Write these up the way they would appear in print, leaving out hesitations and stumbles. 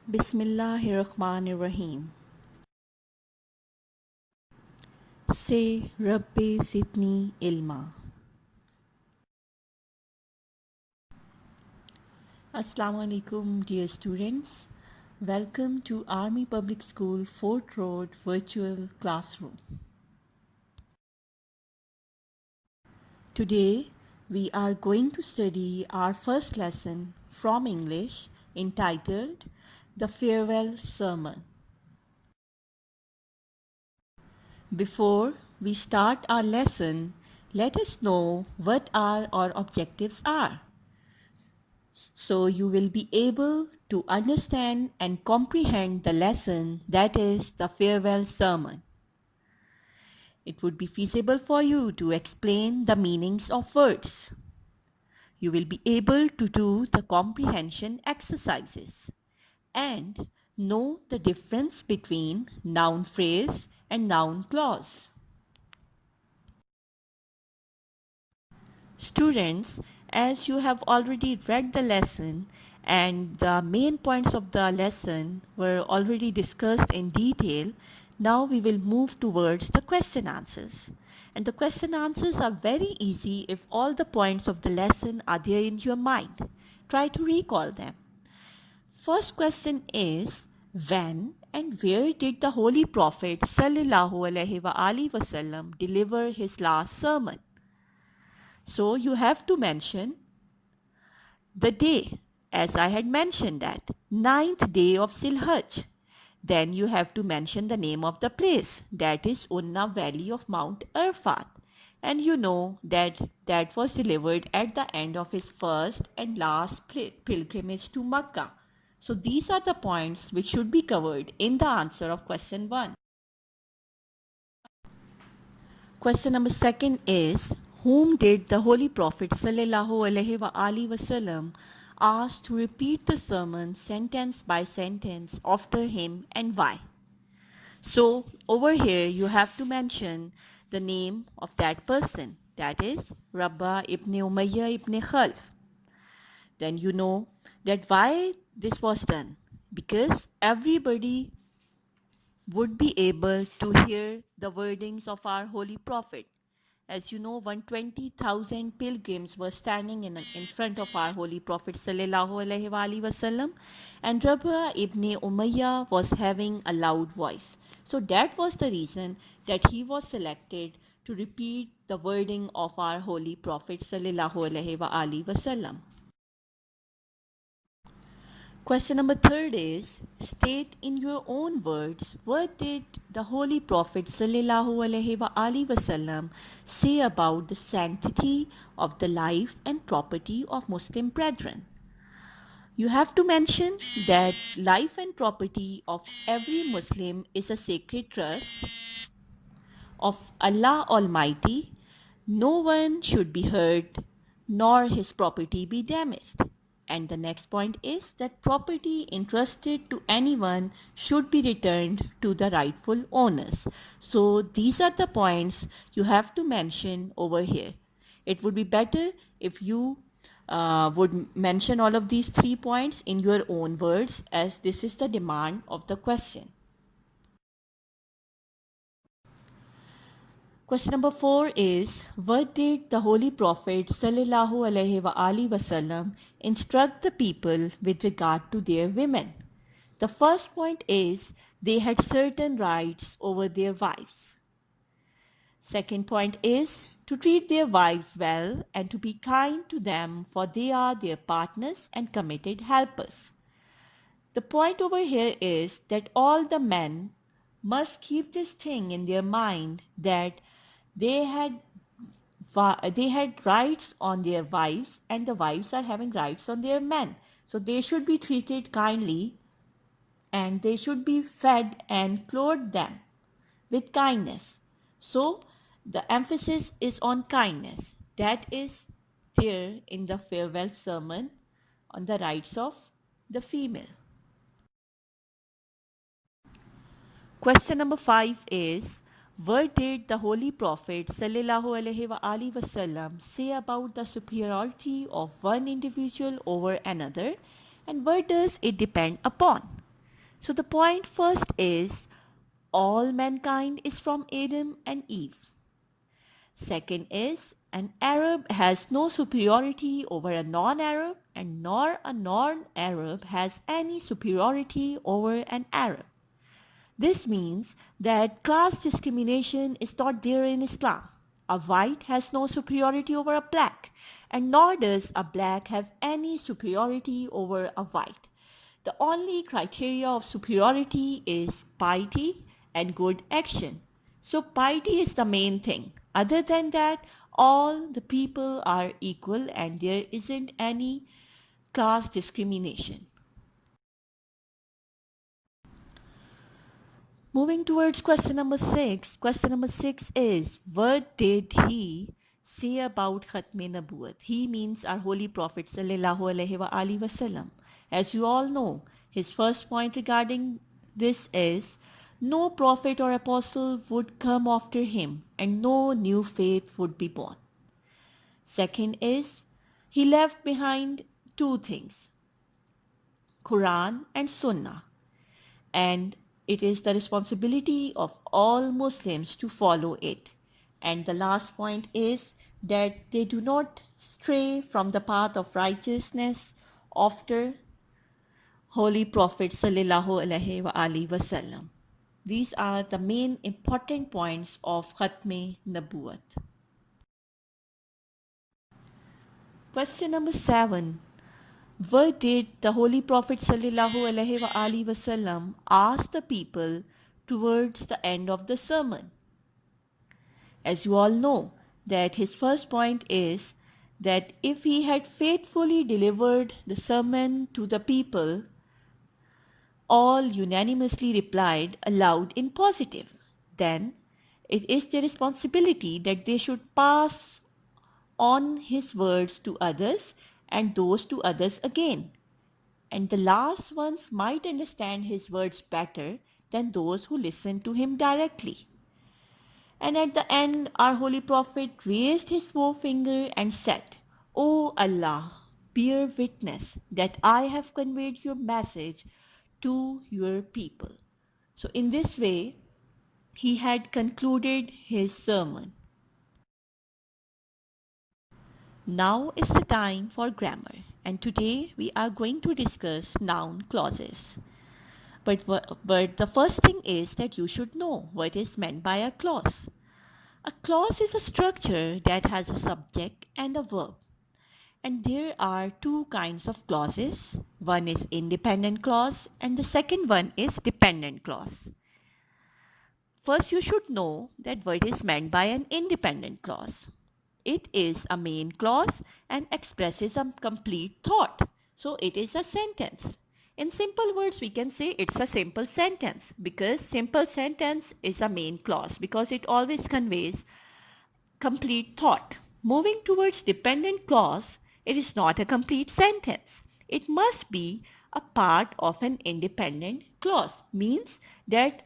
Bismillahirrahmanirrahim. Say Rabbi Zidni Ilma. Assalamu alaikum, dear students. Welcome to Army Public School Fort Road Virtual Classroom. Today we are going to study our first lesson from English entitled The Farewell Sermon. Before we start our lesson, let us know what our objectives are, so you will be able to understand and comprehend the lesson, that is the farewell sermon. It would be feasible for you to explain the meanings of words. You will be able to do the comprehension exercises and know the difference between noun phrase and noun clause. Students, as you have already read the lesson and the main points of the lesson were already discussed in detail, now we will move towards the question answers. And the question answers are very easy if all the points of the lesson are there in your mind. Try to recall them. First question is, when and where did the Holy Prophet sallallahu alaihi wasallam deliver his last sermon? So you have to mention the day, as I had mentioned that, ninth day of Silhaj. Then you have to mention the name of the place, that is Unna Valley of Mount Arfat. And you know that that was delivered at the end of his first and last pilgrimage to Makkah. So these are the points which should be covered in the answer of question 1. Question number 2 is, whom did the Holy Prophet sallallahu alaihi wasallam ask to repeat the sermon sentence by sentence after him and why? So over here you have to mention the name of that person, that is Rabah ibn Umayyah ibn Khalf. Then you know that why this was done, because everybody would be able to hear the wordings of our Holy Prophet. As you know, 120,000 pilgrims were standing in front of our Holy Prophet sallallahu alaihi wasallam, and Rabah ibn Umayyah was having a loud voice. So that was the reason that he was selected to repeat the wording of our Holy Prophet sallallahu alaihi wasallam. Question number 3 is, state in your own words, what did the Holy Prophet sallallahu alaihi wasallam say about the sanctity of the life and property of Muslim brethren? You have to mention that life and property of every Muslim is a sacred trust of Allah Almighty. No one should be hurt, nor his property be damaged. And the next point is that property entrusted to anyone should be returned to the rightful owners. So these are the points you have to mention over here. It would be better if you would mention all of these 3 points in your own words, as this is the demand of the question. Question number 4 is, what did the Holy Prophet sallallahu alaihi wasallam instruct the people with regard to their women? The first point is, they had certain rights over their wives. Second point is, to treat their wives well and to be kind to them, for they are their partners and committed helpers. The point over here is that all the men must keep this thing in their mind, that they had rights on their wives and the wives are having rights on their men. So they should be treated kindly and they should be fed and clothed them with kindness. So the emphasis is on kindness. That is there in the farewell sermon on the rights of the female. Question number 5 is, what did the Holy Prophet sallallahu alaihi wasallam say about the superiority of one individual over another, and what does it depend upon? So the point first is all mankind is from Adam and Eve. Second is an Arab has no superiority over a non-Arab and nor a non-Arab has any superiority over an Arab. This means that class discrimination is not there in Islam. A white has no superiority over a black, and nor does a black have any superiority over a white. The only criteria of superiority is piety and good action. So piety is the main thing. Other than that, all the people are equal and there isn't any class discrimination. Moving towards question number 6. Question number 6 is, what did he say about Khatme Nabuwat? He means our Holy Prophet sallallahu alaihi wasallam. As you all know, his first point regarding this is, no prophet or apostle would come after him and no new faith would be born. Second is, he left behind two things, Quran and Sunnah, and it is the responsibility of all Muslims to follow it. And the last point is that they do not stray from the path of righteousness after Holy Prophet sallallahu alaihi wasallam. These are the main important points of Khatme Nabuwat. Question number 7. What did the Holy Prophet sallallahu alaihi wasallam ask the people towards the end of the sermon? As you all know, that his first point is that if he had faithfully delivered the sermon to the people, all unanimously replied aloud in positive, then it is their responsibility that they should pass on his words to others and those to others again. And the last ones might understand his words better than those who listen to him directly. And at the end, our Holy Prophet raised his forefinger and said, O Allah, bear witness that I have conveyed your message to your people. So in this way, he had concluded his sermon. Now is the time for grammar, and today we are going to discuss noun clauses. But the first thing is that you should know what is meant by a clause. A clause is a structure that has a subject and a verb. And there are two kinds of clauses. One is independent clause and the second one is dependent clause. First, you should know that what is meant by an independent clause. It is a main clause and expresses a complete thought. So it is a sentence. In simple words, we can say it's a simple sentence because simple sentence is a main clause because it always conveys complete thought. Moving towards dependent clause, it is not a complete sentence. It must be a part of an independent clause. Means that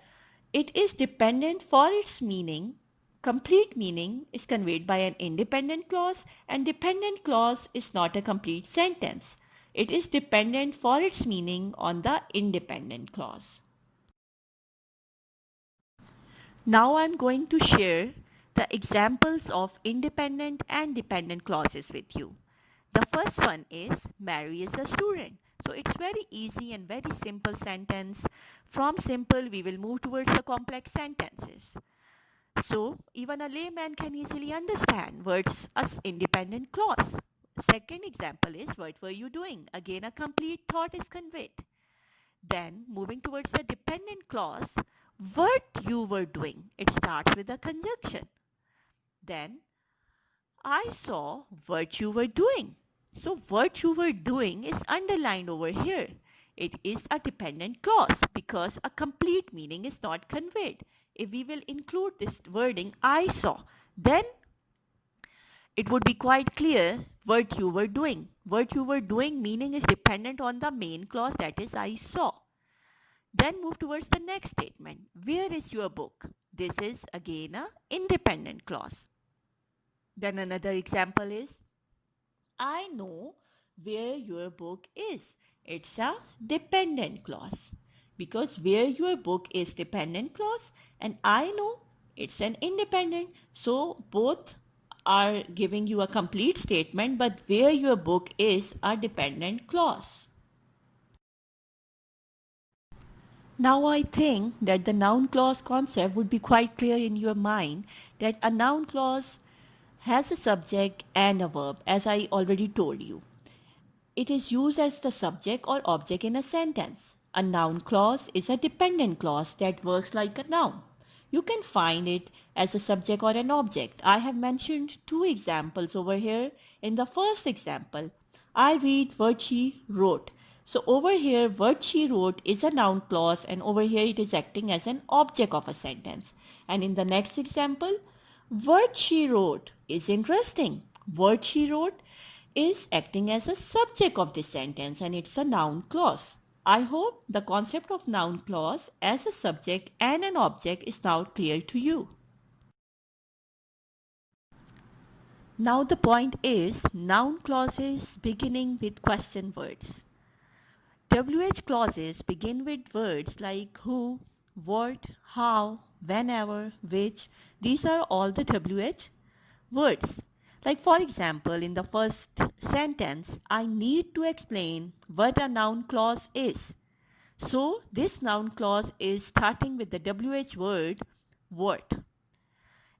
it is dependent for its meaning. Complete meaning is conveyed by an independent clause and dependent clause is not a complete sentence. It is dependent for its meaning on the independent clause. Now I'm going to share the examples of independent and dependent clauses with you. The first one is Mary is a student. So it's very easy and very simple sentence. From simple we will move towards the complex sentences. So even a layman can easily understand words as independent clause. Second example is what were you doing? Again a complete thought is conveyed. Then moving towards the dependent clause, what you were doing. It starts with a conjunction. Then I saw what you were doing. So what you were doing is underlined over here. It is a dependent clause because a complete meaning is not conveyed. If we will include this wording I saw, then it would be quite clear what you were doing. What you were doing meaning is dependent on the main clause, that is I saw. Then move towards the next statement. Where is your book? This is again a independent clause. Then another example is I know where your book is. It's a dependent clause because where your book is dependent clause and I know it's an independent. So both are giving you a complete statement, but where your book is a dependent clause. Now I think that the noun clause concept would be quite clear in your mind, that a noun clause has a subject and a verb, as I already told you. It is used as the subject or object in a sentence. A noun clause is a dependent clause that works like a noun. You can find it as a subject or an object. I have mentioned two examples over here. In the first example, I read what she wrote. So over here, what she wrote is a noun clause, and over here it is acting as an object of a sentence. And in the next example, what she wrote is interesting. What she wrote is acting as a subject of this sentence, and it's a noun clause. I hope the concept of noun clause as a subject and an object is now clear to you. Now the point is noun clauses beginning with question words. WH clauses begin with words like who, what, how, whenever, which. These are all the WH words. Like for example, in the first sentence, I need to explain what a noun clause is. So this noun clause is starting with the WH word what,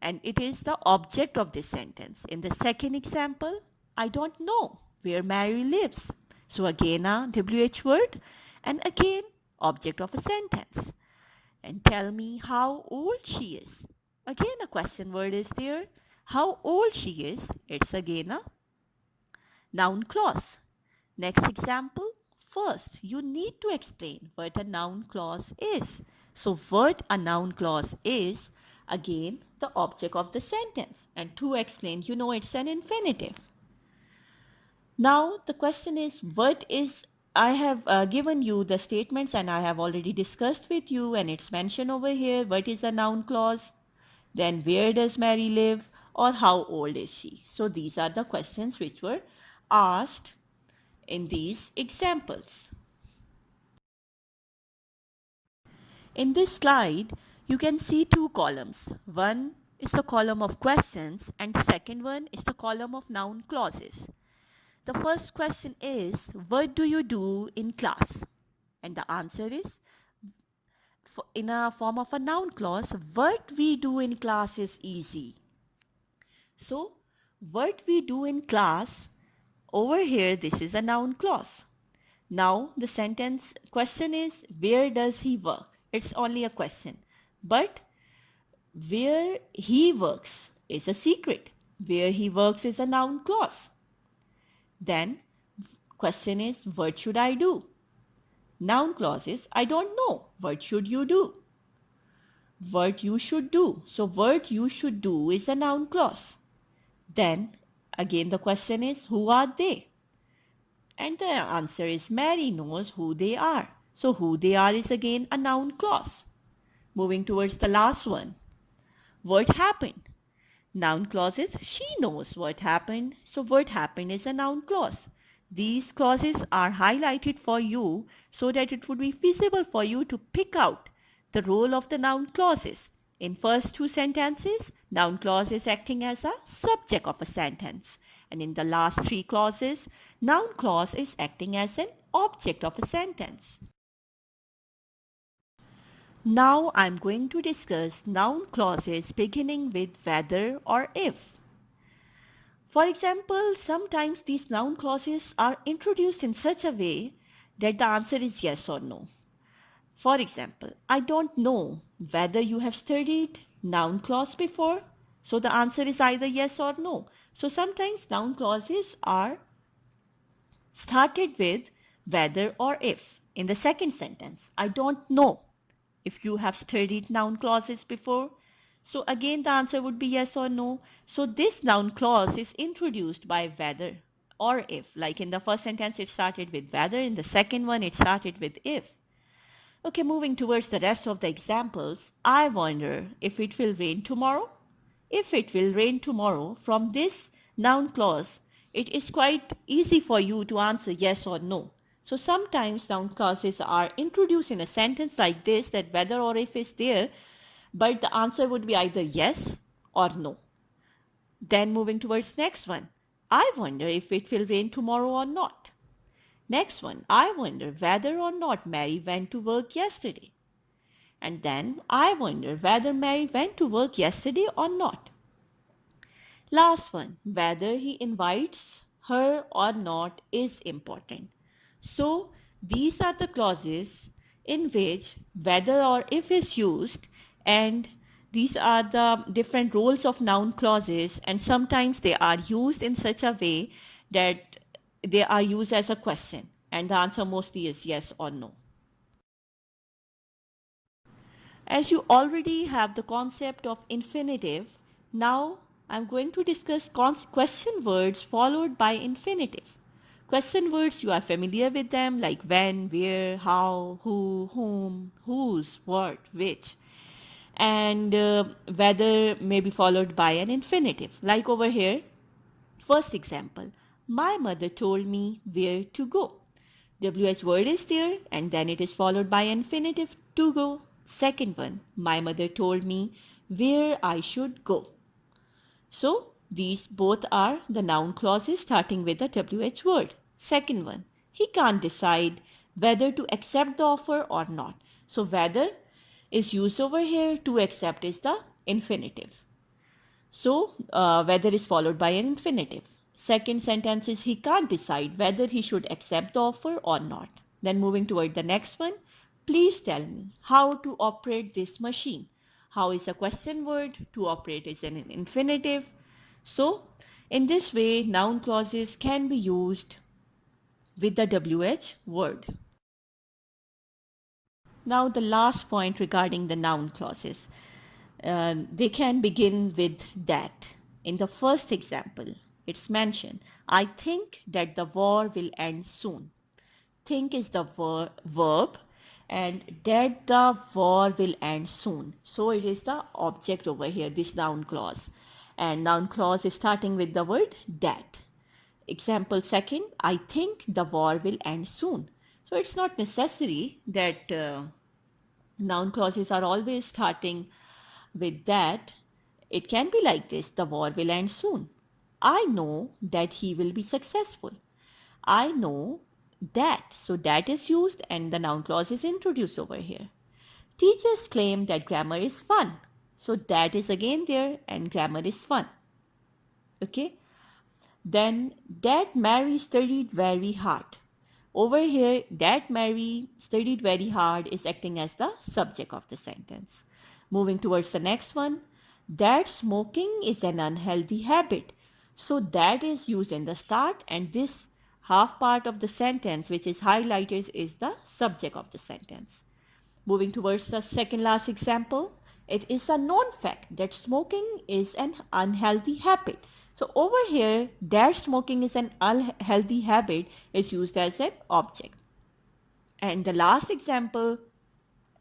and it is the object of this sentence. In the second example, I don't know where Mary lives. So again a WH word and again object of a sentence. And tell me how old she is. Again a question word is there. How old she is, it's again a noun clause. Next example, first you need to explain what a noun clause is. So what a noun clause is, again the object of the sentence, and to explain, you know, it's an infinitive. Now the question is, what is, I have given you the statements and I have already discussed with you, and it's mentioned over here, what is a noun clause, then where does Mary live, or how old is she. So these are the questions which were asked in these examples. In this slide, you can see two columns. One is the column of questions and the second one is the column of noun clauses. The first question is, what do you do in class? And the answer is, in a form of a noun clause, what we do in class is easy. So, what we do in class, over here, this is a noun clause. Now, the sentence question is, where does he work? It's only a question. But where he works is a secret. Where he works is a noun clause. Then, question is, what should I do? Noun clause is, I don't know. What should you do? What you should do. So, what you should do is a noun clause. Then, again the question is, who are they? And the answer is, Mary knows who they are. So, who they are is again a noun clause. Moving towards the last one. What happened? Noun clause is, she knows what happened. So, what happened is a noun clause. These clauses are highlighted for you so that it would be feasible for you to pick out the role of the noun clauses. In first two sentences, noun clause is acting as a subject of a sentence. And in the last three clauses, noun clause is acting as an object of a sentence. Now I'm going to discuss noun clauses beginning with whether or if. For example, sometimes these noun clauses are introduced in such a way that the answer is yes or no. For example, I don't know whether you have studied noun clause before. So the answer is either yes or no. So sometimes noun clauses are started with whether or if. In the second sentence, I don't know if you have studied noun clauses before. So again the answer would be yes or no. So this noun clause is introduced by whether or if. Like in the first sentence it started with whether, in the second one it started with if. Okay, moving towards the rest of the examples, I wonder if it will rain tomorrow. If it will rain tomorrow, from this noun clause, it is quite easy for you to answer yes or no. So sometimes noun clauses are introduced in a sentence like this, that whether or if is there, but the answer would be either yes or no. Then moving towards next one. I wonder if it will rain tomorrow or not. Next one. I wonder whether or not Mary went to work yesterday. And then I wonder whether Mary went to work yesterday or not. Last one, whether he invites her or not is important. So these are the clauses in which whether or if is used, and these are the different roles of noun clauses, and sometimes they are used in such a way that they are used as a question and the answer mostly is yes or no. As you already have the concept of infinitive, now I'm going to discuss question words followed by infinitive. Question words, you are familiar with them like when, where, how, who, whom, whose, what, which. And whether may be followed by an infinitive. Like over here, first example, my mother told me where to go. WH word is there and then it is followed by infinitive to go. Second one, my mother told me where I should go. So these both are the noun clauses starting with the WH word. Second one, he can't decide whether to accept the offer or not. So whether is used over here, to accept is the infinitive. So whether is followed by an infinitive. Second sentence is he can't decide whether he should accept the offer or not. Then moving toward the next one, please tell me how to operate this machine. How is a question word, to operate is an infinitive. So in this way, noun clauses can be used with the WH word. Now the last point regarding the noun clauses. They can begin with that. In the first example, it's mentioned, I think that the war will end soon. Think is the verb and that the war will end soon. So it is the object over here, this noun clause. And noun clause is starting with the word that. Example second, I think the war will end soon. So it's not necessary that noun clauses are always starting with that. It can be like this, the war will end soon. I know that he will be successful. I know that. So that is used and the noun clause is introduced over here. Teachers claim that grammar is fun. So that is again there and grammar is fun. Okay. Then that Mary studied very hard. Over here, that Mary studied very hard is acting as the subject of the sentence. Moving towards the next one, that smoking is an unhealthy habit. So that is used in the start and this half part of the sentence which is highlighted is the subject of the sentence. Moving towards the second last example, it is a known fact that smoking is an unhealthy habit. So over here, that smoking is an unhealthy habit is used as an object. And the last example,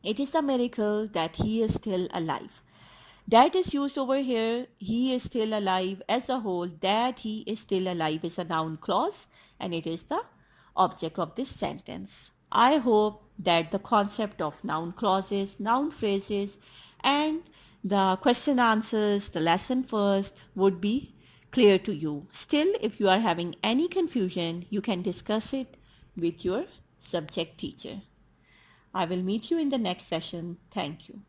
it is a miracle that he is still alive. That is used over here, he is still alive as a whole, that he is still alive is a noun clause and it is the object of this sentence. I hope that the concept of noun clauses, noun phrases and the question answers, the lesson first would be clear to you. Still, if you are having any confusion, you can discuss it with your subject teacher. I will meet you in the next session. Thank you.